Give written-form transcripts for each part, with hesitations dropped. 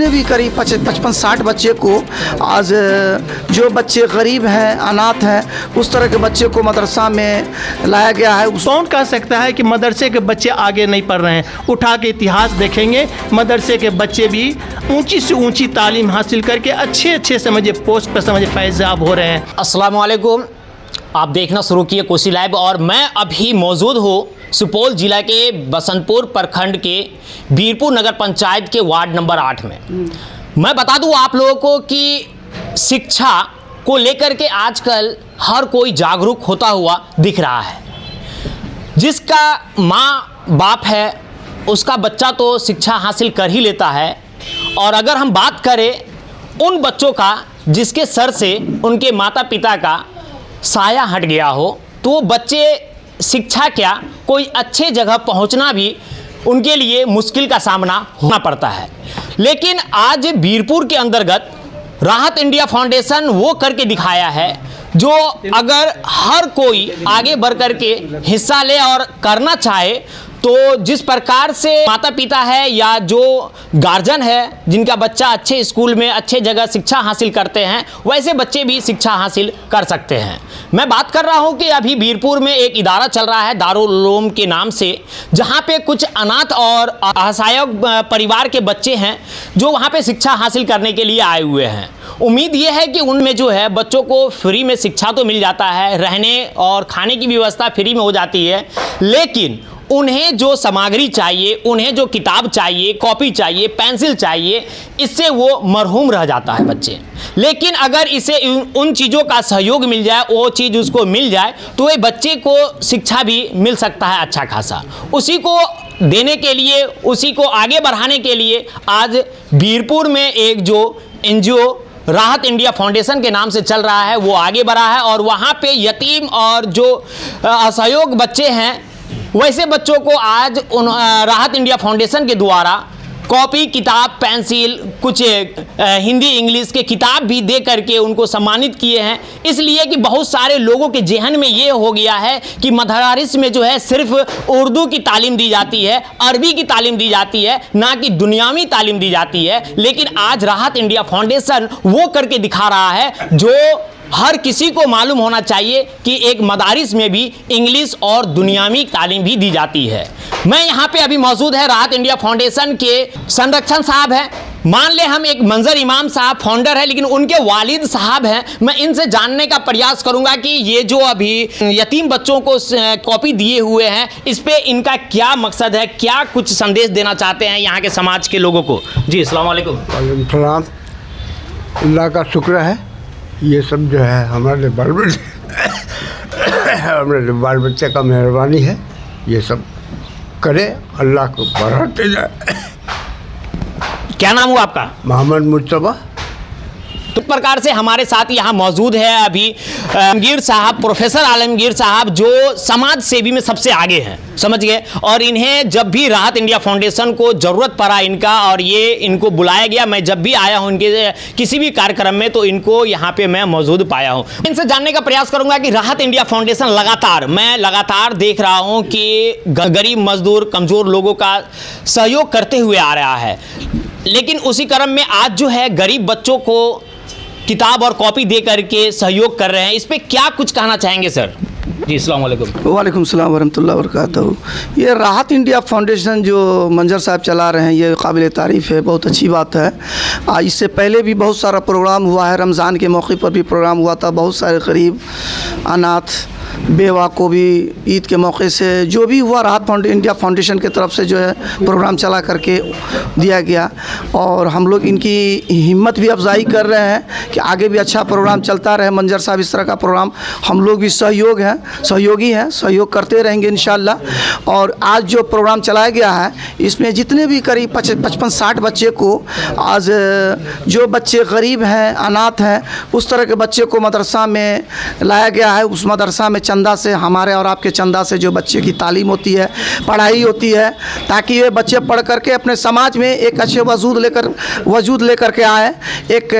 भी करीब 55-60 बच्चे को आज जो बच्चे गरीब हैं, अनाथ हैं, उस तरह के बच्चे को मदरसा में लाया गया है। कौन कह सकता है कि मदरसे के बच्चे आगे नहीं पढ़ रहे हैं? उठा के इतिहास देखेंगे, मदरसे के बच्चे भी ऊंची से ऊंची तालीम हासिल करके अच्छे समझे पोस्ट पर समझे फैज़याब हो रहे हैं। अस्सलाम वालेकुम, आप देखना शुरू किए कोसी लाइव और मैं अभी मौजूद हूँ सुपौल जिला के बसंतपुर प्रखंड के बीरपुर नगर पंचायत के वार्ड नंबर 8 में। मैं बता दूँ आप लोगों को कि शिक्षा को लेकर के आजकल हर कोई जागरूक होता हुआ दिख रहा है। जिसका माँ बाप है उसका बच्चा तो शिक्षा हासिल कर ही लेता है, और अगर हम बात करें उन बच्चों का जिसके सर से उनके माता पिता का साया हट गया हो, तो वो बच्चे शिक्षा क्या कोई अच्छे जगह पहुंचना भी उनके लिए मुश्किल का सामना होना पड़ता है। लेकिन आज बीरपुर के अंतर्गत राहत इंडिया फाउंडेशन वो करके दिखाया है जो अगर हर कोई आगे बढ़ कर के हिस्सा ले और करना चाहे तो जिस प्रकार से माता पिता है या जो गार्जियन है जिनका बच्चा अच्छे स्कूल में अच्छे जगह शिक्षा हासिल करते हैं, वैसे बच्चे भी शिक्षा हासिल कर सकते हैं। मैं बात कर रहा हूं कि अभी बीरपुर में एक इदारा चल रहा है दारुल उलूम के नाम से, जहां पे कुछ अनाथ और असहाय परिवार के बच्चे हैं जो वहां पे शिक्षा हासिल करने के लिए आए हुए हैं। उम्मीद ये है कि उनमें जो है बच्चों को फ्री में शिक्षा तो मिल जाता है, रहने और खाने की व्यवस्था फ्री में हो जाती है, लेकिन उन्हें जो सामग्री चाहिए, उन्हें जो किताब चाहिए, कॉपी चाहिए, पेंसिल चाहिए, इससे वो मरहूम रह जाता है बच्चे। लेकिन अगर इसे उन चीज़ों का सहयोग मिल जाए, वो चीज़ उसको मिल जाए, तो ये बच्चे को शिक्षा भी मिल सकता है अच्छा खासा। उसी को देने के लिए, उसी को आगे बढ़ाने के लिए आज बीरपुर में एक जो NGO राहत इंडिया फाउंडेशन के नाम से चल रहा है वो आगे बढ़ा है, और वहाँ पे यतीम और जो असहयोग बच्चे हैं वैसे बच्चों को आज राहत इंडिया फाउंडेशन के द्वारा कॉपी, किताब, पेंसिल, कुछ हिंदी इंग्लिश के किताब भी दे करके उनको सम्मानित किए हैं। इसलिए कि बहुत सारे लोगों के जहन में ये हो गया है कि मदरारिस में जो है सिर्फ उर्दू की तालीम दी जाती है, अरबी की तालीम दी जाती है, ना कि दुनियावी तालीम दी जाती है। लेकिन आज राहत इंडिया फाउंडेशन वो करके दिखा रहा है जो हर किसी को मालूम होना चाहिए कि एक मदारिस में भी इंग्लिश और दुनियावी तालीम भी दी जाती है। मैं यहाँ पे अभी मौजूद है राहत इंडिया फाउंडेशन के संरक्षण साहब हैं। मान ले हम एक मंजर इमाम साहब फाउंडर है, लेकिन उनके वालिद साहब हैं। मैं इनसे जानने का प्रयास करूंगा कि ये जो अभी यतीम बच्चों को कॉपी दिए हुए हैं, इस पे इनका क्या मकसद है, क्या कुछ संदेश देना चाहते हैं यहाँ के समाज के लोगों को। जी अस्सलाम वालेकुम। सलाम। अल्लाह का शुक्र है, ये सब जो है हमारे बाल बच्चे का मेहरबानी है। ये सब करे, अल्लाह को बढ़ाते जाए। क्या नाम हुआ आपका? मोहम्मद मुस्तफा। तो प्रकार से हमारे साथ यहाँ मौजूद है अभी आलमगीर साहब, प्रोफेसर आलमगीर साहब, जो समाज सेवी में सबसे आगे हैं, समझ गए। और इन्हें जब भी राहत इंडिया फाउंडेशन को ज़रूरत पड़ा इनका, और ये इनको बुलाया गया, मैं जब भी आया हूँ इनके किसी भी कार्यक्रम में तो इनको यहाँ पे मैं मौजूद पाया हूँ। इनसे जानने का प्रयास करूँगा कि राहत इंडिया फाउंडेशन मैं लगातार देख रहा हूँ कि गरीब मजदूर कमज़ोर लोगों का सहयोग करते हुए आ रहा है, लेकिन उसी क्रम में आज जो है गरीब बच्चों को किताब और कॉपी दे करके सहयोग कर रहे हैं। इस पे क्या कुछ कहना चाहेंगे सर? जी अस्सलाम वालेकुम। वालेकुम सलाम वरहमतुल्लाह वबरकातुहू। ये राहत इंडिया फाउंडेशन जो मंजर साहब चला रहे हैं ये काबिल तारीफ़ है, बहुत अच्छी बात है। इससे पहले भी बहुत सारा प्रोग्राम हुआ है, रमज़ान के मौके पर भी प्रोग्राम हुआ था। बहुत सारे गरीब, अनाथ, बेवा को भी ईद के मौके से जो भी हुआ राहत इंडिया फाउंडेशन की तरफ से जो है प्रोग्राम चला करके दिया गया, और हम लोग इनकी हिम्मत भी अफजाई कर रहे हैं कि आगे भी अच्छा प्रोग्राम चलता रहे। मंजर साहब इस तरह का प्रोग्राम, हम लोग भी सहयोगी हैं, सहयोग करते रहेंगे इंशाल्लाह। और आज जो प्रोग्राम चलाया गया है इसमें जितने भी करीब 55-60 बच्चे को आज जो बच्चे गरीब हैं, अनाथ हैं, उस तरह के बच्चे को मदरसा में लाया गया है। उस मदरसा में चंदा से, हमारे और आपके चंदा से जो बच्चे की तालीम होती है, पढ़ाई होती है, ताकि ये बच्चे पढ़ करके अपने समाज में एक अच्छे वजूद लेकर के आए, एक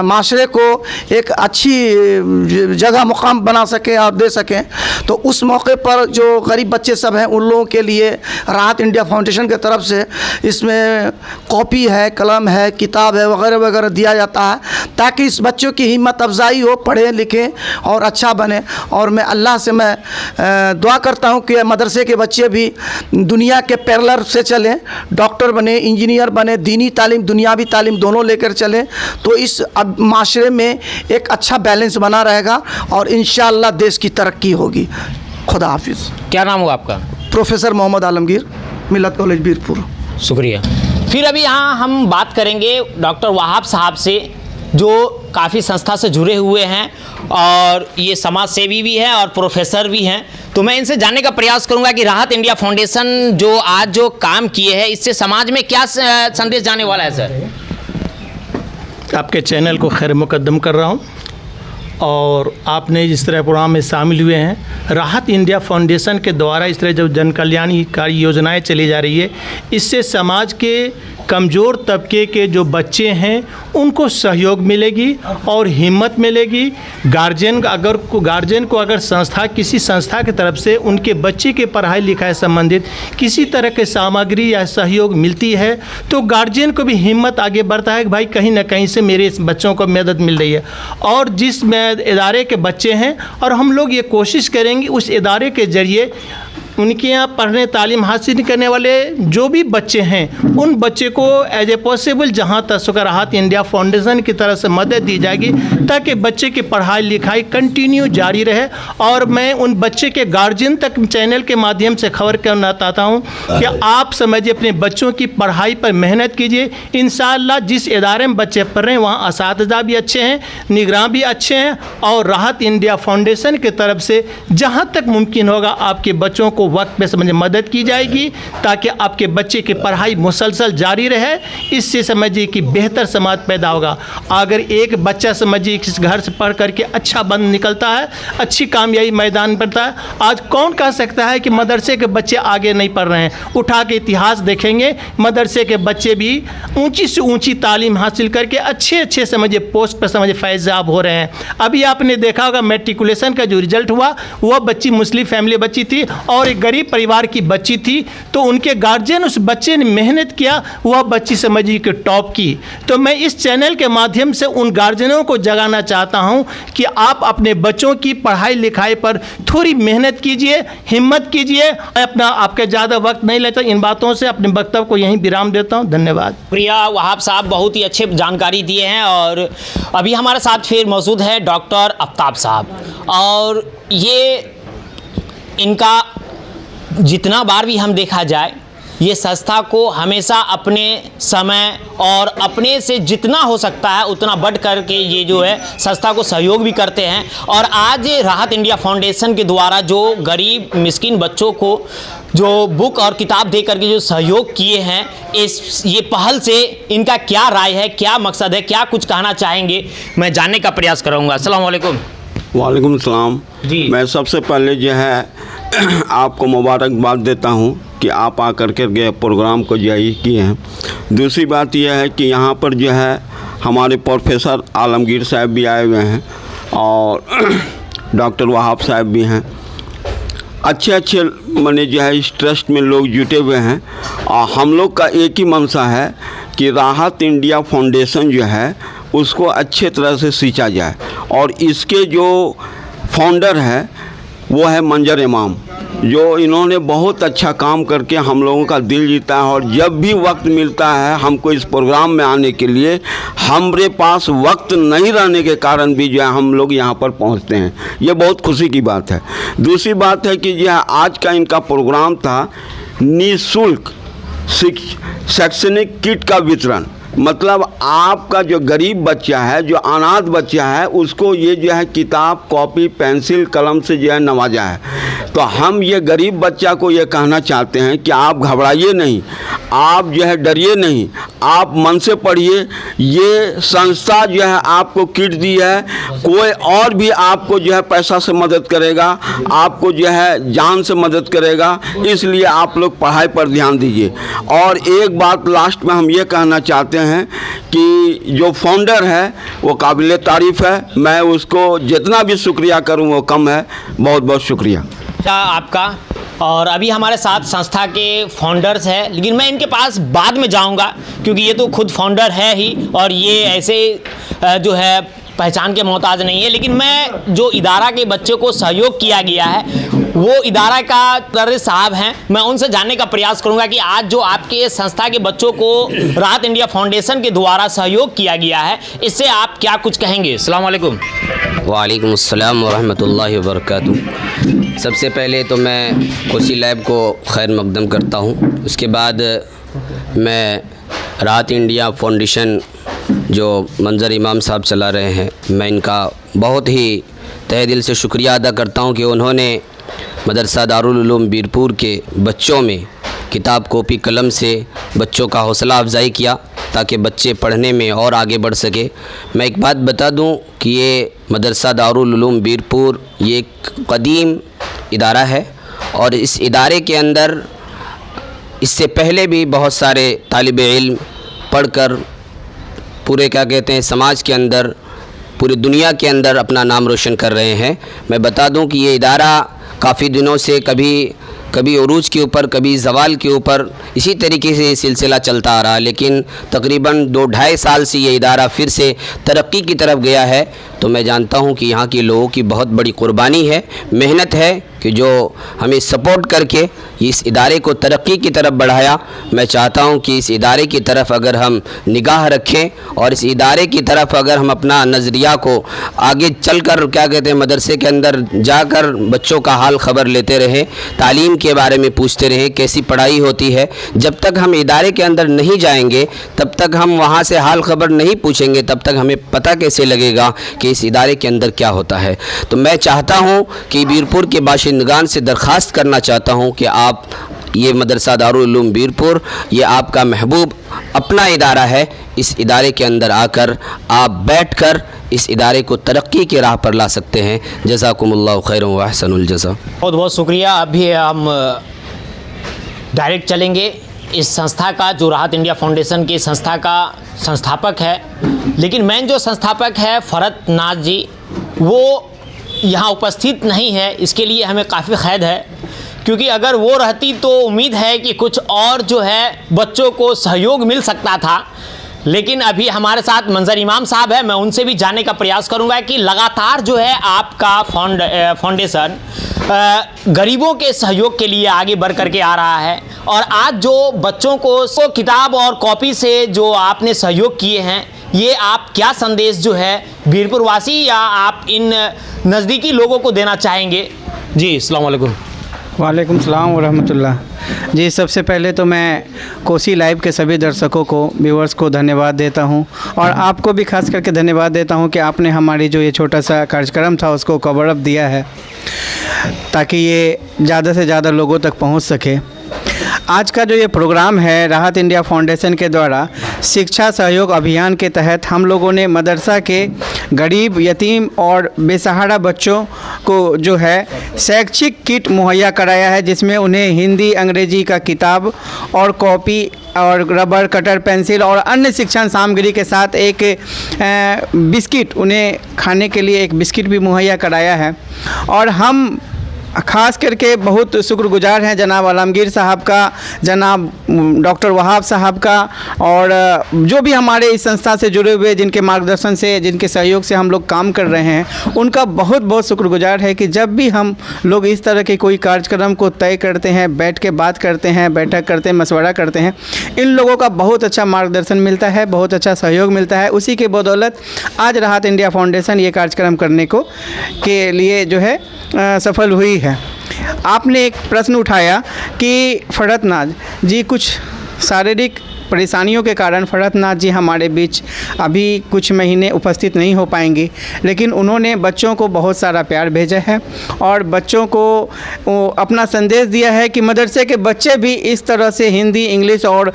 माशरे को एक अच्छी जगह मुकाम बना सकें और दे सकें। तो उस मौके पर जो गरीब बच्चे सब हैं उन लोगों के लिए राहत इंडिया फाउंडेशन की तरफ से इसमें कॉपी है, कलम है, किताब है, वगैरह वगैरह दिया जाता है, ताकि इस बच्चों की हिम्मत अफजाई हो, पढ़ें लिखें और अच्छा बने। और मैं अल्लाह से मैं दुआ करता हूँ कि मदरसे के बच्चे भी दुनिया के पैरेलल से चलें, डॉक्टर बने, इंजीनियर बने, दीनी तालीम दुनियावी तालीम दोनों लेकर चलें, तो इस अब माशरे में एक अच्छा बैलेंस बना रहेगा और इंशाअल्लाह देश की तरक्की होगी। खुदा हाफिज़। क्या नाम हुआ आपका? प्रोफेसर मोहम्मद आलमगीर, मिलत कॉलेज बीरपुर। शुक्रिया। फिर अभी यहाँ हम बात करेंगे डॉक्टर वहाब साहब से, जो काफ़ी संस्था से जुड़े हुए हैं और ये समाज सेवी भी हैं और प्रोफेसर भी हैं। तो मैं इनसे जानने का प्रयास करूंगा कि राहत इंडिया फाउंडेशन जो आज जो काम किए हैं, इससे समाज में क्या संदेश जाने वाला है सर? आपके चैनल को खैर मुकद्दम कर रहा हूँ, और आपने जिस तरह प्रोग्राम में शामिल हुए हैं, राहत इंडिया फाउंडेशन के द्वारा इस तरह जो जन कल्याणकारी योजनाएं चली जा रही है, इससे समाज के कमज़ोर तबके के जो बच्चे हैं उनको सहयोग मिलेगी और हिम्मत मिलेगी। गार्जियन को अगर किसी संस्था की तरफ से उनके बच्चे के पढ़ाई लिखाई संबंधित किसी तरह के सामग्री या सहयोग मिलती है, तो गार्जियन को भी हिम्मत आगे बढ़ता है कि भाई कहीं ना कहीं से मेरे इस बच्चों को मदद मिल रही है। और जिस इदारे के बच्चे हैं, और हम लोग ये कोशिश करेंगे उस इदारे के ज़रिए उनके यहाँ पढ़ने तालीम हासिल करने वाले जो भी बच्चे हैं, उन बच्चे को एज ए पॉसिबल जहाँ तक राहत इंडिया फाउंडेशन की तरफ से मदद दी जाएगी, ताकि बच्चे की पढ़ाई लिखाई कंटिन्यू जारी रहे। और मैं उन बच्चे के गार्जियन तक चैनल के माध्यम से खबर करना चाहता हूँ कि आप समझिए अपने बच्चों की पढ़ाई पर मेहनत कीजिए। इंशाअल्लाह जिस इदारे में बच्चे पढ़ रहे हैं वहाँ असातिज़ा भी अच्छे हैं, निगरान भी अच्छे हैं, और राहत इंडिया फाउंडेशन की तरफ से जहाँ तक मुमकिन होगा आपके बच्चों को वक्त पे समझे मदद की जाएगी, ताकि आपके बच्चे की पढ़ाई मुसलसल जारी रहे। इससे समझिए कि बेहतर समाज पैदा होगा। अगर एक बच्चा समझिए किस घर से पढ़ करके अच्छा बन निकलता है, अच्छी कामयाबी मैदान पड़ता है, आज कौन कह सकता है कि मदरसे के बच्चे आगे नहीं पढ़ रहे हैं? उठा के इतिहास देखेंगे, मदरसे के बच्चे भी ऊंची से ऊंची तालीम हासिल करके अच्छे समझिए पोस्ट पर समझिए फैज़याब हो रहे हैं। अभी आपने देखा होगा मैट्रिकुलेशन का जो रिजल्ट हुआ, वह बच्ची मुस्लिम फैमिली बच्ची थी और एक गरीब परिवार की बच्ची थी, तो उनके गार्जियन उस बच्चे ने मेहनत किया, वह बच्ची समझिए कि टॉप की। तो मैं इस चैनल के माध्यम से उन गार्जियनों को जगाना चाहता हूं कि आप अपने बच्चों की पढ़ाई लिखाई पर थोड़ी मेहनत कीजिए, हिम्मत कीजिए। मैं आपके ज़्यादा वक्त नहीं लेता, इन बातों से अपने वक्तव्य को यहीं विराम देता हूं। धन्यवाद। प्रिया वहाब साहब बहुत ही अच्छे जानकारी दिए हैं। और अभी हमारे साथ फिर मौजूद है डॉक्टर आफ्ताब साहब, और ये इनका जितना बार भी हम देखा जाए, ये संस्था को हमेशा अपने समय और अपने से जितना हो सकता है उतना बढ़ करके ये जो है संस्था को सहयोग भी करते हैं। और आज राहत इंडिया फाउंडेशन के द्वारा जो गरीब मिस्किन बच्चों को जो बुक और किताब दे करके जो सहयोग किए हैं, ये पहल से इनका क्या राय है, क्या मकसद है, क्या कुछ कहना चाहेंगे, मैं जानने का प्रयास करूँगा। अस्सलाम वालेकुम। वालेकुम सलाम जी। मैं सबसे पहले जो है आपको मुबारकबाद देता हूं कि आप आकर के प्रोग्राम को जारी किए हैं। दूसरी बात यह है कि यहाँ पर जो है हमारे प्रोफेसर आलमगीर साहब भी आए हुए हैं और डॉक्टर वहाब साहब भी हैं। अच्छे माने जो है इस ट्रस्ट में लोग जुटे हुए हैं, और हम लोग का एक ही मंशा है कि राहत इंडिया फाउंडेशन जो है उसको अच्छे तरह से सींचा जाए। और इसके जो फाउंडर है वो है मंजर इमाम, जो इन्होंने बहुत अच्छा काम करके हम लोगों का दिल जीता है। और जब भी वक्त मिलता है हमको इस प्रोग्राम में आने के लिए, हमारे पास वक्त नहीं रहने के कारण भी जो है हम लोग यहाँ पर पहुँचते हैं, ये बहुत खुशी की बात है। दूसरी बात है कि यह आज का इनका प्रोग्राम था निःशुल्क शैक्षणिक किट का वितरण। मतलब आपका जो गरीब बच्चा है, जो अनाथ बच्चा है, उसको ये जो है किताब, कॉपी, पेंसिल, कलम से जो है नवाजा है। तो हम ये गरीब बच्चा को ये कहना चाहते हैं कि आप घबराइए नहीं, आप जो है डरिए नहीं, आप मन से पढ़िए। ये संस्था जो है आपको किट दी है, कोई और भी आपको जो है पैसा से मदद करेगा, आपको जो है जान से मदद करेगा, इसलिए आप लोग पढ़ाई पर ध्यान दीजिए। और एक बात लास्ट में हम ये कहना चाहते हैं कि जो फाउंडर है वो काबिल तारीफ़ है, मैं उसको जितना भी शुक्रिया करूँ वो कम है। बहुत बहुत शुक्रिया आपका। और अभी हमारे साथ संस्था के फाउंडर्स हैं, लेकिन मैं इनके पास बाद में जाऊंगा क्योंकि ये तो खुद फाउंडर है ही और ये ऐसे जो है पहचान के मोहताज नहीं है। लेकिन मैं जो इदारा के बच्चों को सहयोग किया गया है वो इदारा का दर्रे साहब हैं, मैं उनसे जानने का प्रयास करूंगा कि आज जो आपके संस्था के बच्चों को राहत इंडिया फाउंडेशन के द्वारा सहयोग किया गया है, इससे आप क्या कुछ कहेंगे। अस्सलाम वालेकुम। वालेकुम अस्सलाम वरहमतुल्लाहि वबरकातुहू। सबसे पहले तो मैं कोसी लैब को खैर मकदम करता हूँ। उसके बाद मैं राहत इंडिया फाउंडेशन जो मंजर इमाम साहब चला रहे हैं, मैं इनका बहुत ही तहे दिल से शुक्रिया अदा करता हूँ कि उन्होंने मदरसा दारुल उलूम बीरपुर के बच्चों में किताब कॉपी कलम से बच्चों का हौसला अफजाई किया ताकि बच्चे पढ़ने में और आगे बढ़ सके। मैं एक बात बता दूं कि ये मदरसा दारुल उलूम बीरपुर ये एक कदीम इदारा है और इस इदारे के अंदर इससे पहले भी बहुत सारे तालिब इल्म पढ़कर पूरे क्या कहते हैं समाज के अंदर, पूरी दुनिया के अंदर अपना नाम रोशन कर रहे हैं। मैं बता दूं कि ये इदारा काफ़ी दिनों से कभी उरूज के ऊपर, कभी ज़वाल के ऊपर इसी तरीके से ये सिलसिला चलता आ रहा, लेकिन तकरीबन 2-2.5 साल से ये इदारा फिर से तरक्की की तरफ गया है। तो मैं जानता हूँ कि यहाँ के लोगों की बहुत बड़ी कुर्बानी है, मेहनत है कि जो हमें सपोर्ट करके इस इदारे को तरक्की की तरफ बढ़ाया। मैं चाहता हूँ कि इस इदारे की तरफ अगर हम निगाह रखें और इस इदारे की तरफ अगर हम अपना नज़रिया को आगे चलकर क्या कहते हैं मदरसे के अंदर जाकर बच्चों का हाल ख़बर लेते रहें, तालीम के बारे में पूछते रहें, कैसी पढ़ाई होती है। जब तक हम इदारे के अंदर नहीं जाएंगे तब तक हम वहाँ से हाल ख़बर नहीं पूछेंगे, तब तक हमें पता कैसे लगेगा कि इस इदारे के अंदर क्या होता है। तो मैं चाहता हूँ कि बीरपुर के बाशिंदगान से दरख्वास्त करना चाहता हूँ कि आप ये मदरसा दारुल उलूम बीरपुर ये आपका महबूब अपना इदारा है, इस इदारे के अंदर आकर आप बैठकर इस इदारे को तरक्की की राह पर ला सकते हैं। जज़ाकुमुल्लाहु खैरन व अहसनुल जज़ा। बहुत बहुत शुक्रिया। अभी हम डायरेक्ट चलेंगे इस संस्था का, जो राहत इंडिया फाउंडेशन की संस्था का संस्थापक है, लेकिन मेन जो संस्थापक है फरत नाज जी, वो यहाँ उपस्थित नहीं है। इसके लिए हमें काफ़ी खेद है क्योंकि अगर वो रहती तो उम्मीद है कि कुछ और जो है बच्चों को सहयोग मिल सकता था। लेकिन अभी हमारे साथ मंजर इमाम साहब है, मैं उनसे भी जानने का प्रयास करूंगा कि लगातार जो है आपका फाउंडेशन गरीबों के सहयोग के लिए आगे बढ़ करके आ रहा है और आज जो बच्चों को किताब और कॉपी से जो आपने सहयोग किए हैं, ये आप क्या संदेश जो है बीरपुर वासी या आप इन नज़दीकी लोगों को देना चाहेंगे। जी अस्सलाम वालेकुम। वालेकुम सलाम व रहमतुल्लाह। जी सबसे पहले तो मैं कोसी लाइव के सभी दर्शकों को, व्यूअर्स को धन्यवाद देता हूं और आपको भी खास करके धन्यवाद देता हूं कि आपने हमारी जो ये छोटा सा कार्यक्रम था उसको कवर अप दिया है ताकि ये ज़्यादा से ज़्यादा लोगों तक पहुंच सके। आज का जो ये प्रोग्राम है राहत इंडिया फाउंडेशन के द्वारा शिक्षा सहयोग अभियान के तहत हम लोगों ने मदरसा के गरीब, यतीम और बेसहारा बच्चों को जो है शैक्षिक किट मुहैया कराया है, जिसमें उन्हें हिंदी, अंग्रेजी का किताब और कॉपी और रबर, कटर, पेंसिल और अन्य शिक्षण सामग्री के साथ एक बिस्किट, उन्हें खाने के लिए एक बिस्किट भी मुहैया कराया है। और हम ख़ास करके बहुत शुक्रगुजार हैं जनाब आलमगीर साहब का, जनाब डॉक्टर वहाब साहब का और जो भी हमारे इस संस्था से जुड़े हुए जिनके मार्गदर्शन से, जिनके सहयोग से हम लोग काम कर रहे हैं, उनका बहुत बहुत शुक्रगुजार है कि जब भी हम लोग इस तरह के कोई कार्यक्रम को तय करते हैं, बैठ के बात करते हैं, बैठक करते हैं, मशवरा करते हैं, इन लोगों का बहुत अच्छा मार्गदर्शन मिलता है, बहुत अच्छा सहयोग मिलता है। उसी के बदौलत आज राहत इंडिया फाउंडेशन ये कार्यक्रम करने को के लिए जो है सफल हुई है। आपने एक प्रश्न उठाया कि फरत नाज जी कुछ शारीरिक परेशानियों के कारण फरहत नाथ जी हमारे बीच अभी कुछ महीने उपस्थित नहीं हो पाएंगे, लेकिन उन्होंने बच्चों को बहुत सारा प्यार भेजा है और बच्चों को अपना संदेश दिया है कि मदरसे के बच्चे भी इस तरह से हिंदी, इंग्लिश और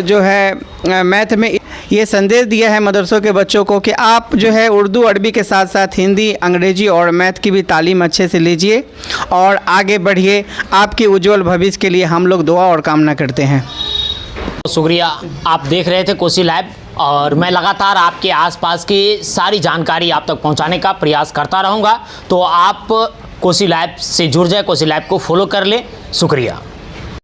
जो है मैथ में ये संदेश दिया है मदरसों के बच्चों को कि आप जो है उर्दू अरबी के साथ साथ हिंदी, अंग्रेजी और मैथ की भी तालीम अच्छे से लीजिए और आगे बढ़िए। आपके उज्जवल भविष्य के लिए हम लोग दुआ और कामना करते हैं। शुक्रिया। आप देख रहे थे कोसी लाइव और मैं लगातार आपके आसपास की सारी जानकारी आप तक पहुंचाने का प्रयास करता रहूंगा। तो आप कोसी लाइव से जुड़ जाए, कोसी लाइव को फॉलो कर लें। शुक्रिया।